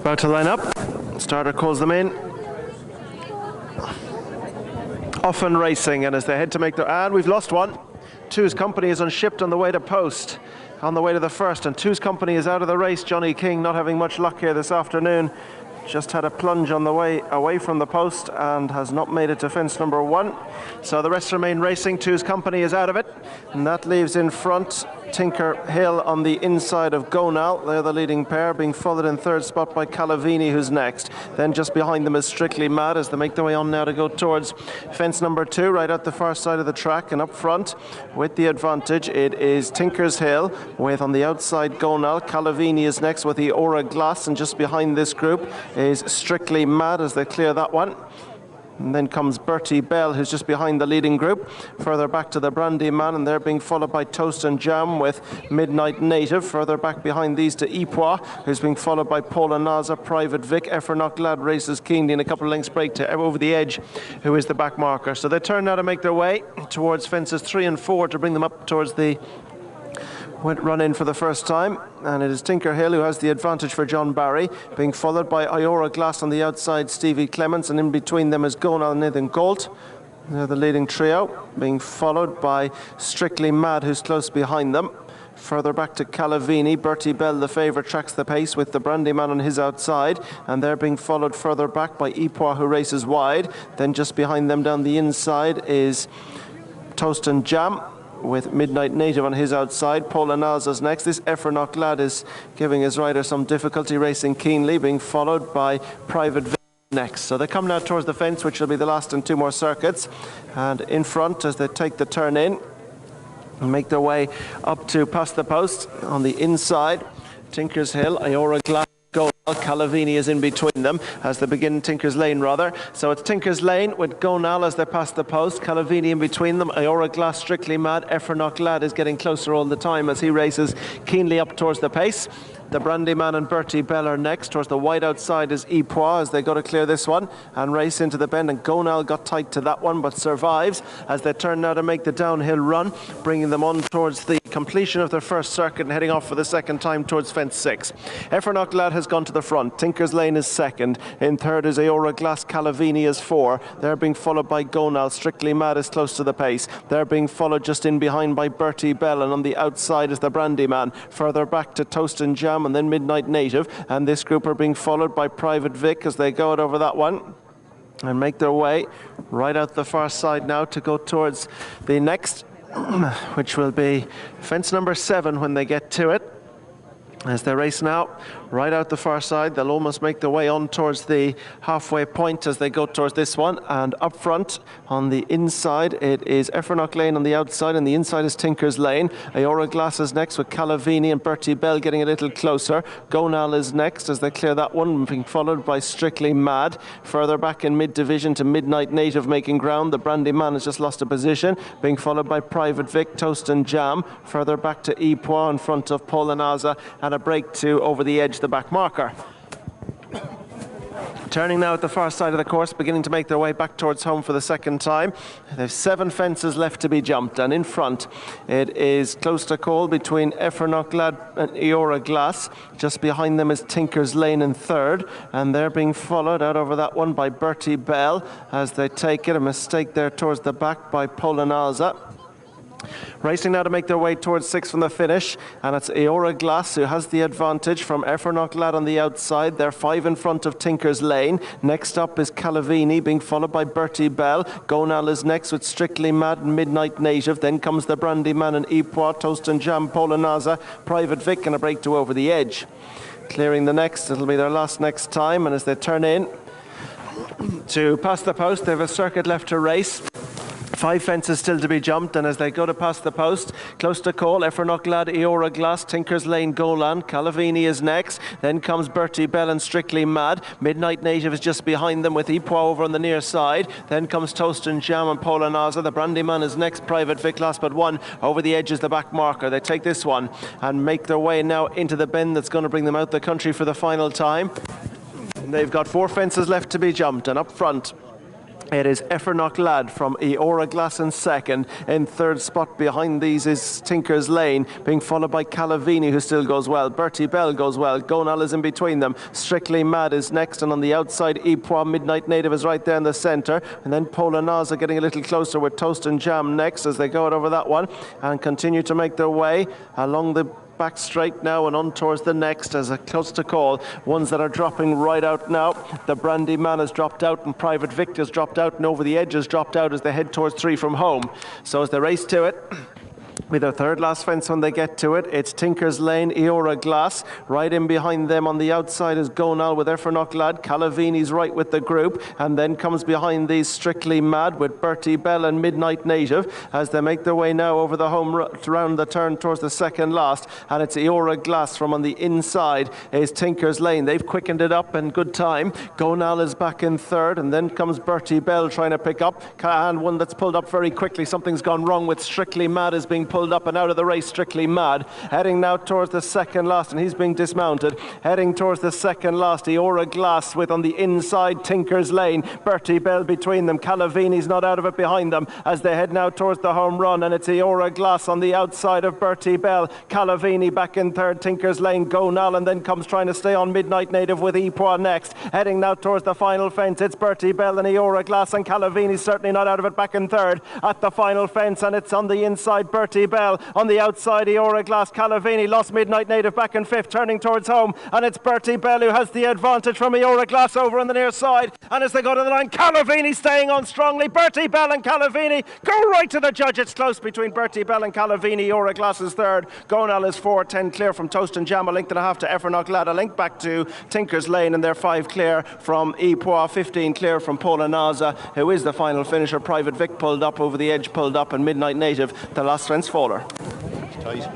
About to line up. Starter calls them in. Off and racing, and as they head to make their... And we've lost one. Two's Company is unshipped on the way to post. On the way to the first, and Two's Company is out of the race. Johnny King not having much luck here this afternoon. Just had a plunge on the way away from the post and has not made it to fence number 1. So the rest remain racing. Two's Company is out of it, and that leaves in front Tinker Hill on the inside of Gonal. They're the leading pair, being followed in third spot by Calavini, who's next. Then just behind them is Strictly Mad as they make their way on now to go towards fence number 2, right at the far side of the track. And up front with the advantage, it is Tinker's Hill, with on the outside Gonal. Calavini is next with the Iora Glas, and just behind this group is Strictly Mad as they clear that one. And then comes Bertie Bell, who's just behind the leading group. Further back to the Brandy Man, and they're being followed by Toast and Jam with Midnight Native. Further back behind these to Ipois, who's being followed by Paula Naza, Private Vic. Effernach Glad races keenly in a couple of lengths break to Over the Edge, who is the back marker. So they turn now to make their way towards fences 3 and 4 to bring them up towards the run in for the first time, and it is Tinker Hill who has the advantage for John Barry, being followed by Iora Glas on the outside, Stevie Clements, and in between them is Gonal, Nathan Galt. They're the leading trio, being followed by Strictly Mad, who's close behind them. Further back to Calavini, Bertie Bell, the favourite, tracks the pace with the Brandy Man on his outside, and they're being followed further back by Ipois, who races wide. Then just behind them down the inside is Toast and Jam, with Midnight Native on his outside. Paula Naza's next. This Effernach Lad is giving his rider some difficulty, racing keenly, being followed by Private Vic next. So they come now towards the fence, which will be the last in 2 more circuits. And in front, as they take the turn in and make their way up to past the post on the inside, Tinker's Hill, Iora Glas, Calavini is in between them as they begin Tinker's Lane, rather. So it's Tinker's Lane with Gonal as they pass the post, Calavini in between them, Iora Glas, Strictly Mad. Effernach Lad is getting closer all the time as he races keenly up towards the pace. The Brandy Man and Bertie Bell are next. Towards the wide outside is Ipois as they go to clear this one and race into the bend, and Gonal got tight to that one but survives as they turn now to make the downhill run, bringing them on towards the completion of their first circuit and heading off for the second time towards fence 6. Effernach Lad has gone to the front. Tinker's Lane is second. In third is Iora Glas. Calavini is 4. They're being followed by Gonal. Strictly Mad is close to the pace. They're being followed just in behind by Bertie Bell, and on the outside is the Brandy Man. Further back to Toast and Jam, and then Midnight Native, and this group are being followed by Private Vic as they go out over that one and make their way right out the far side now to go towards the next, which will be fence number 7 when they get to it. As they race now right out the far side, they'll almost make their way on towards the halfway point as they go towards this one. And up front on the inside, it is Effernach Lane on the outside, and the inside is Tinker's Lane. Iora Glas is next with Calavini and Bertie Bell getting a little closer. Gonal is next as they clear that one, being followed by Strictly Mad. Further back in mid-division to Midnight Native making ground. The Brandy Man has just lost a position, being followed by Private Vic, Toast and Jam. Further back to Ipois in front of Paula Naza, and a break to Over the Edge, the back marker. Turning now at the far side of the course, beginning to make their way back towards home for the second time. They've 7 fences left to be jumped, and in front it is close to call between Effernach Lad and Iora Glas. Just behind them is Tinker's Lane in third, and they're being followed out over that one by Bertie Bell as they take it. A mistake there towards the back by Paula Naza. Racing now to make their way towards 6 from the finish, and it's Iora Glas who has the advantage from Effernach Lad on the outside. They're 5 in front of Tinker's Lane. Next up is Calavini, being followed by Bertie Bell. Gonal is next with Strictly Mad and Midnight Native. Then comes the Brandy Man and Ipois, Toast and Jam, Paula Naza, Private Vic, and a break to Over the Edge. Clearing the next, it'll be their last next time, and as they turn in to pass the post, they have a circuit left to race. 5 fences still to be jumped, and as they go to pass the post, close to call, Effernach Lad, Iora Glas, Tinker's Lane, Golan. Calavini is next. Then comes Bertie Bell and Strictly Mad. Midnight Native is just behind them with Ipois over on the near side. Then comes Toast and Jam and Paula Naza. The Brandy Man is next. Private Vic last but one. Over the Edge is the back marker. They take this one and make their way now into the bend that's going to bring them out the country for the final time. They've got 4 fences left to be jumped, and up front It is Effernock Lad from Iora Glas in second. In third spot behind these is Tinker's Lane, being followed by Calavini, who still goes well. Bertie Bell goes well. Gonal is in between them. Strictly Mad is next, and on the outside, Ipois Midnight Native is right there in the centre. And then Polanaza getting a little closer with Toast and Jam next as they go out over that one and continue to make their way along the back straight now and on towards the next as a close to call. Ones that are dropping right out now. The Brandy Man has dropped out and Private Vic has dropped out, and Over the Edge has dropped out as they head towards 3 from home. So as they race to it, with their third last fence when they get to it, it's Tinker's Lane, Iora Glas. Right in behind them on the outside is Gonal with Effernock Lad. Calavini's right with the group, and then comes behind these Strictly Mad with Bertie Bell and Midnight Native as they make their way now over the home round the turn towards the second last. And it's Iora Glas from on the inside is Tinker's Lane. They've quickened it up in good time. Gonal is back in third, and then comes Bertie Bell trying to pick up. And one that's pulled up very quickly. Something's gone wrong with Strictly Mad is being pulled up and out of the race. Strictly Mad heading now towards the second last, and he's being dismounted. Heading towards the second last, Iora Glas with on the inside Tinker's Lane. Bertie Bell between them. Calavini's not out of it behind them as they head now towards the home run, and it's Iora Glas on the outside of Bertie Bell. Calavini back in third. Tinker's Lane, Gonal, and then comes trying to stay on Midnight Native with Ipois next. Heading now towards the final fence, it's Bertie Bell and Iora Glas, and Calavini's certainly not out of it back in third at the final fence, and it's on the inside Bertie Bell. On the outside, Iora Glas. Calavini lost Midnight Native back in fifth, turning towards home, and it's Bertie Bell who has the advantage from Iora Glas over on the near side. And as they go to the line, Calavini staying on strongly. Bertie Bell and Calavini go right to the judge. It's close between Bertie Bell and Calavini. Iora Glas is third. Gonal is 4, 10 clear from Toast and Jam. A length and a half to Effernock Lad. A length back to Tinker's Lane, and they're 5 clear from Ipois. 15 clear from Polanaza, who is the final finisher. Private Vic pulled up, Over the Edge pulled up, and Midnight Native, the last fence faller. Tight.